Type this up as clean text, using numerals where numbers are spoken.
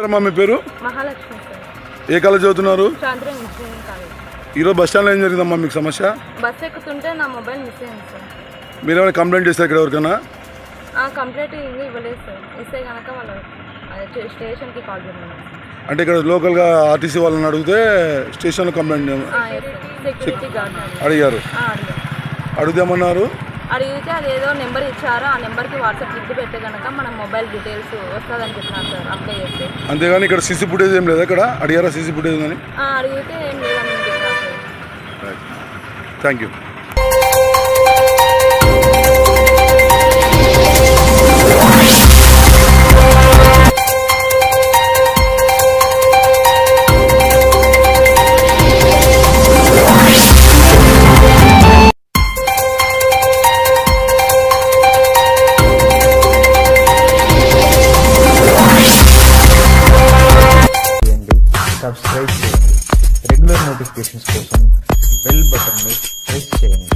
అమ్మా మీ పేరు? మహాలక్ష్మి సార్. ఏ కాలేజ్ చదువుతున్నారు? చాంద్ర ఇంజనీరింగ్ కాలేజ్. ఈరోజు బస్ స్టాండ్లో ఏం జరిగిందమ్మా మీకు సమస్య? బస్ ఎక్కుతుంటే నా మొబైల్ మిస్ అయింది సార్. మీరు ఏమైనా కంప్లైంట్ చేస్తారు ఇక్కడ ఎవరికైనా? కంప్లైంట్ ఇవ్వలేదు సార్. ఇస్తే కనుక వాళ్ళు స్టేషన్కి కాల్ చేయాలి. అంటే ఇక్కడ లోకల్గా ఆర్టీసీ వాళ్ళని అడిగితే స్టేషన్లో కంప్లైంట్ సెక్యూరిటీ గార్డ్ అడిగారు. అడుగుదామన్నారు. అడిగితే అదేదో నెంబర్ ఇచ్చారు. ఆ నెంబర్కి వాట్సాప్ లింక్ పెడితే కనుక మన మొబైల్ డీటెయిల్స్ వస్తుందని చెప్పినారు సార్. అప్లై చేస్తే. అంతేగాని ఇక్కడ సీసీ ఫుటేజ్ ఏం లేదా? ఇక్కడ అడిగారా సీసీ ఫుటేజ్ అని? అడిగితే ఏం లేదని చెప్పినారు సార్. Thank you. సబ్స్క్రైబ్ చేయండి. రెగ్యులర్ నోటిఫికేషన్స్ కోసం బెల్ బటన్ని ప్రెస్ చేయండి.